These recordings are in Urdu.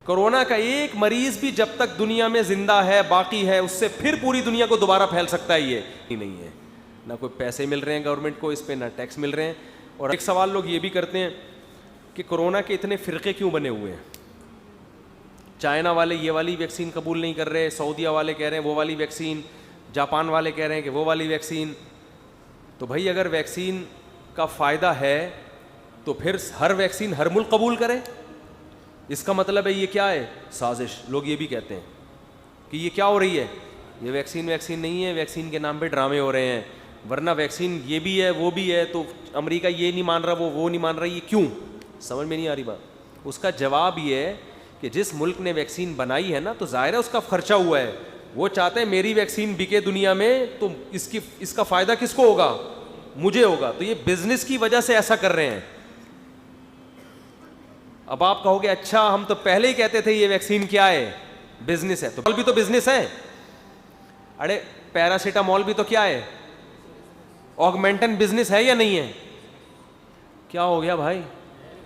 کورونا کا ایک مریض بھی جب تک دنیا میں زندہ ہے باقی ہے اس سے پھر پوری دنیا کو دوبارہ پھیل سکتا ہے. یہ نہیں ہے, نہ کوئی پیسے مل رہے ہیں گورنمنٹ کو اس پہ, نہ ٹیکس مل رہے ہیں. اور ایک سوال لوگ یہ بھی کرتے ہیں کہ کورونا کے اتنے فرقے کیوں بنے ہوئے ہیں. چائنا والے یہ والی ویکسین قبول نہیں کر رہے, سعودیہ والے کہہ رہے ہیں وہ والی ویکسین, جاپان والے کہہ رہے ہیں کہ وہ والی ویکسین. تو بھائی اگر ویکسین کا فائدہ ہے تو پھر ہر ویکسین ہر ملک قبول کرے. اس کا مطلب ہے یہ کیا ہے, سازش. لوگ یہ بھی کہتے ہیں کہ یہ کیا ہو رہی ہے, یہ ویکسین نہیں ہے, ویکسین کے نام پہ ڈرامے ہو رہے ہیں, ورنہ ویکسین یہ بھی ہے وہ بھی ہے, تو امریکہ یہ نہیں مان رہا وہ نہیں مان رہا, یہ کیوں؟ سمجھ میں نہیں آ رہی بات. اس کا جواب یہ ہے کہ جس ملک نے ویکسین بنائی ہے نا, تو ظاہر ہے اس کا خرچہ ہوا ہے, وہ چاہتے ہیں میری ویکسین بکے دنیا میں, تو اس کا فائدہ کس کو ہوگا, مجھے ہوگا. تو یہ بزنس کی وجہ سے ایسا کر رہے ہیں. اب آپ کہو گے اچھا ہم تو پہلے ہی کہتے تھے یہ ویکسین کیا ہے, بزنس ہے. تو بھی تو بزنس ہے. ارے پیراسیٹامول بھی تو کیا ہے, آگمنٹن بزنس ہے یا نہیں ہے؟ کیا ہو گیا بھائی,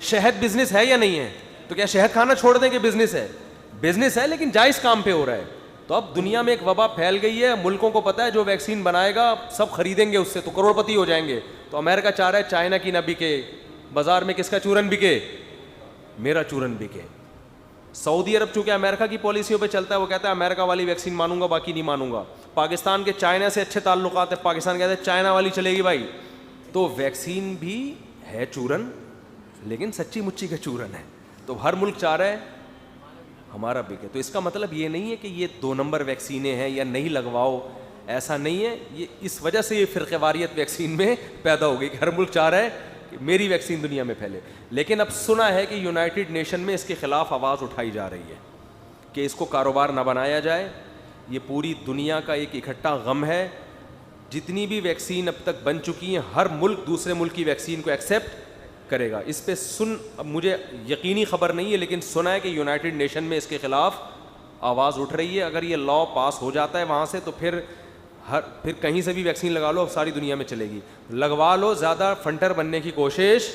شہد بزنس ہے یا نہیں ہے؟ تو کیا شہد کھانا چھوڑ دیں کہ بزنس ہے؟ بزنس ہے, لیکن جائز کام پہ ہو رہا ہے. تو اب دنیا میں ایک وبا پھیل گئی ہے, ملکوں کو پتا ہے جو ویکسین بنائے گا سب خریدیں گے اس سے, تو کروڑ پتی ہو جائیں گے. تو امریکہ چاہ رہا ہے چائنا کی نہ بکے, بازار میں کس کا چورن بکے, میرا چورن بکے. سعودی عرب چونکہ امریکہ کی پالیسیوں پہ چلتا ہے, وہ کہتا ہے امریکہ والی ویکسین مانوں گا باقی نہیں مانوں گا. پاکستان کے چائنا سے اچھے تعلقات ہیں, پاکستان کہتا ہے چائنا والی چلے گی بھائی. تو ویکسین بھی ہے چورن, لیکن سچی مچی کا چورن ہے. تو ہر ملک چاہ رہا ہے ہمارا بکے. تو اس کا مطلب یہ نہیں ہے کہ یہ 2 نمبر ویکسینیں ہیں یا نہیں لگواؤ, ایسا نہیں ہے. یہ اس وجہ سے یہ فرقہ واریت ویکسین میں پیدا ہو گئی کہ ہر ملک چاہ رہا ہے کہ میری ویکسین دنیا میں پھیلے. لیکن اب سنا ہے کہ یونائٹڈ نیشن میں اس کے خلاف آواز اٹھائی جا رہی ہے کہ اس کو کاروبار نہ بنایا جائے. یہ پوری دنیا کا ایک اکٹھا غم ہے. جتنی بھی ویکسین اب تک بن چکی ہیں, ہر ملک دوسرے ملک کی ویکسین کو ایکسیپٹ کرے گا. اس پہ اب مجھے یقینی خبر نہیں ہے, لیکن سنا ہے کہ یونائٹڈ نیشن میں اس کے خلاف آواز اٹھ رہی ہے. اگر یہ لا پاس ہو جاتا ہے وہاں سے, تو پھر کہیں سے بھی ویکسین لگا لو, ساری دنیا میں چلے گی. لگوا لو, زیادہ فنٹر بننے کی کوشش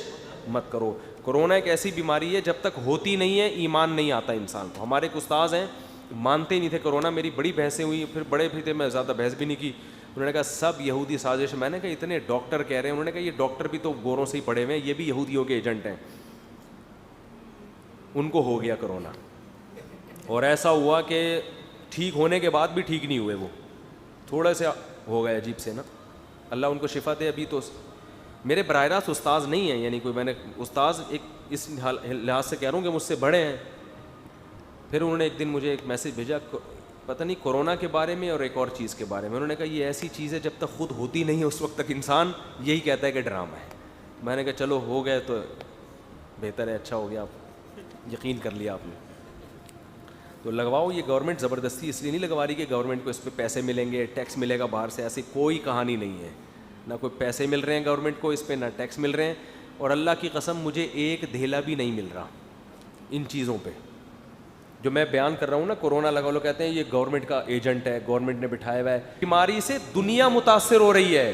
مت کرو. کورونا ایک ایسی بیماری ہے جب تک ہوتی نہیں ہے ایمان نہیں آتا انسان کو. ہمارے ایک استاذ ہیں مانتے ہی نہیں تھے کورونا, میری بڑی بحثیں ہوئی, پھر بڑے بھی تھے, میں زیادہ بحث بھی نہیں کی. انہوں نے کہا سب یہودی سازش. میں نے کہا اتنے ڈاکٹر کہہ رہے ہیں. انہوں نے کہا یہ ڈاکٹر بھی تو گوروں سے ہی پڑے ہوئے ہیں, یہ بھی یہودیوں کے ایجنٹ ہیں. ان کو ہو گیا کرونا, اور ایسا ہوا کہ ٹھیک ہونے کے بعد بھی ٹھیک نہیں ہوئے, وہ تھوڑا سا ہو گئے عجیب سے نا. اللہ ان کو شفا دے. ابھی تو میرے براہ راست استاذ نہیں ہیں, یعنی کوئی میں نے استاذ ایک اس لحاظ سے کہہ رہا ہوں کہ مجھ سے بڑے ہیں. پھر انہوں نے ایک دن مجھے ایک میسج بھیجا, پتہ نہیں کورونا کے بارے میں اور ایک اور چیز کے بارے میں. انہوں نے کہا یہ ایسی چیز ہے جب تک خود ہوتی نہیں ہے اس وقت تک انسان یہی کہتا ہے کہ ڈرامہ ہے. میں نے کہا چلو ہو گئے تو بہتر ہے, اچھا ہو گیا, آپ یقین کر لیا آپ نے. تو لگواؤ. یہ گورنمنٹ زبردستی اس لیے نہیں لگوا رہی کہ گورنمنٹ کو اس پہ پیسے ملیں گے, ٹیکس ملے گا باہر سے, ایسی کوئی کہانی نہیں ہے. نہ کوئی پیسے مل رہے ہیں گورنمنٹ کو اس پہ, نہ ٹیکس مل رہے ہیں. اور اللہ کی قسم مجھے ایک دھیلا بھی نہیں مل رہا ان چیزوں پہ جو میں بیان کر رہا ہوں نا. کورونا لگا لو کہتے ہیں یہ گورنمنٹ کا ایجنٹ ہے, گورنمنٹ نے بٹھایا ہوا ہے. بیماری سے دنیا متاثر ہو رہی ہے.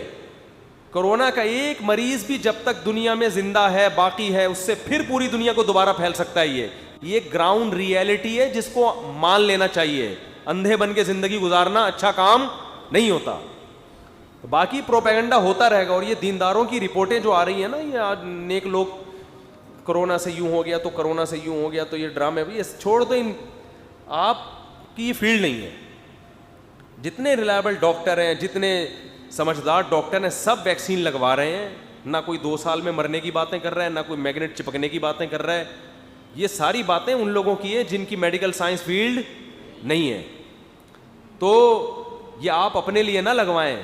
کورونا کا ایک مریض بھی جب تک دنیا میں زندہ ہے باقی ہے اس سے پھر پوری دنیا کو دوبارہ پھیل سکتا ہے. یہ گراؤنڈ ریئلٹی ہے جس کو مان لینا چاہیے. اندھے بن کے زندگی گزارنا اچھا کام نہیں ہوتا. باقی پروپیگنڈا ہوتا رہے گا. اور یہ دینداروں کی رپورٹیں جو آ رہی ہیں نا, یہ آج نیک لوگ کرونا سے یوں ہو گیا تو کرونا سے یوں ہو گیا, تو یہ ڈرامے, یہ چھوڑ دو. آپ کی یہ فیلڈ نہیں ہے. جتنے ریلائبل ڈاکٹر ہیں, جتنے سمجھدار ڈاکٹر ہیں, سب ویکسین لگوا رہے ہیں. نہ کوئی 2 سال میں مرنے کی باتیں کر رہا ہے, نہ کوئی میگنیٹ چپکنے کی باتیں کر رہا ہے. یہ ساری باتیں ان لوگوں کی ہیں جن کی میڈیکل سائنس فیلڈ نہیں ہے. تو یہ آپ اپنے لیے نہ لگوائیں,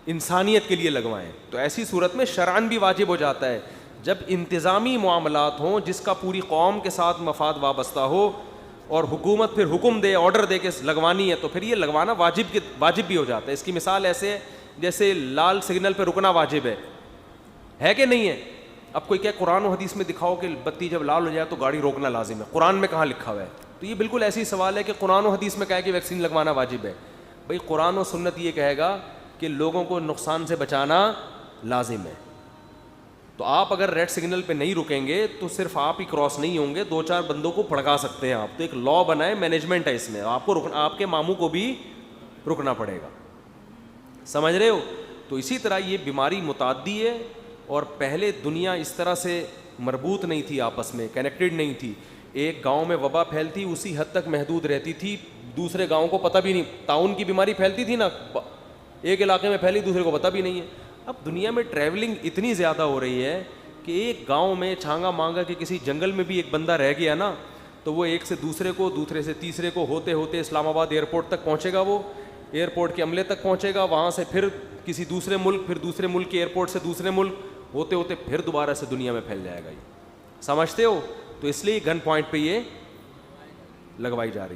انسانیت کے لیے لگوائیں. تو ایسی صورت میں شرعاً بھی واجب ہو جاتا ہے جب انتظامی معاملات ہوں جس کا پوری قوم کے ساتھ مفاد وابستہ ہو, اور حکومت پھر حکم دے, آرڈر دے کے لگوانی ہے, تو پھر یہ لگوانا واجب بھی ہو جاتا ہے. اس کی مثال ایسے ہے جیسے لال سگنل پہ رکنا واجب ہے کہ نہیں ہے. اب کوئی کیا قرآن و حدیث میں دکھاؤ کہ بتی جب لال ہو جائے تو گاڑی روکنا لازم ہے, قرآن میں کہاں لکھا ہوا ہے؟ تو یہ بالکل ایسی سوال ہے کہ قرآن و حدیث میں کہا ہے کہ ویکسین لگوانا واجب ہے. بھئی قرآن و سنت یہ کہے گا کہ لوگوں کو نقصان سے بچانا لازم ہے. تو آپ اگر ریڈ سگنل پہ نہیں رکیں گے تو صرف آپ ہی کراس نہیں ہوں گے, 2-4 بندوں کو بھڑکا سکتے ہیں آپ. تو ایک لا بنا ہے, مینجمنٹ ہے اس میں, آپ کو رکنا, آپ کے ماموں کو بھی رکنا پڑے گا. سمجھ رہے ہو؟ تو اسی طرح یہ بیماری متعدی ہے, اور پہلے دنیا اس طرح سے مربوط نہیں تھی, آپس میں کنیکٹڈ نہیں تھی. ایک گاؤں میں وبا پھیلتی, اسی حد تک محدود رہتی تھی, دوسرے گاؤں کو پتہ بھی نہیں. طاعون کی بیماری پھیلتی تھی نا, ایک علاقے میں پھیلی, دوسرے کو پتہ بھی نہیں ہے. اب دنیا میں ٹریولنگ اتنی زیادہ ہو رہی ہے کہ ایک گاؤں میں چھانگا مانگا کہ کسی جنگل میں بھی ایک بندہ رہ گیا نا, تو وہ ایک سے دوسرے کو, دوسرے سے تیسرے کو, ہوتے ہوتے اسلام آباد ایئرپورٹ تک پہنچے گا, وہ ایئرپورٹ کے عملے تک پہنچے گا, وہاں سے پھر کسی دوسرے ملک, پھر دوسرے ملک کے ایئرپورٹ سے دوسرے ملک, ہوتے ہوتے پھر دوبارہ سے دنیا میں پھیل جائے گا. یہ سمجھتے ہو؟ تو اس لیے گن پوائنٹ پہ یہ لگوائی جا رہی.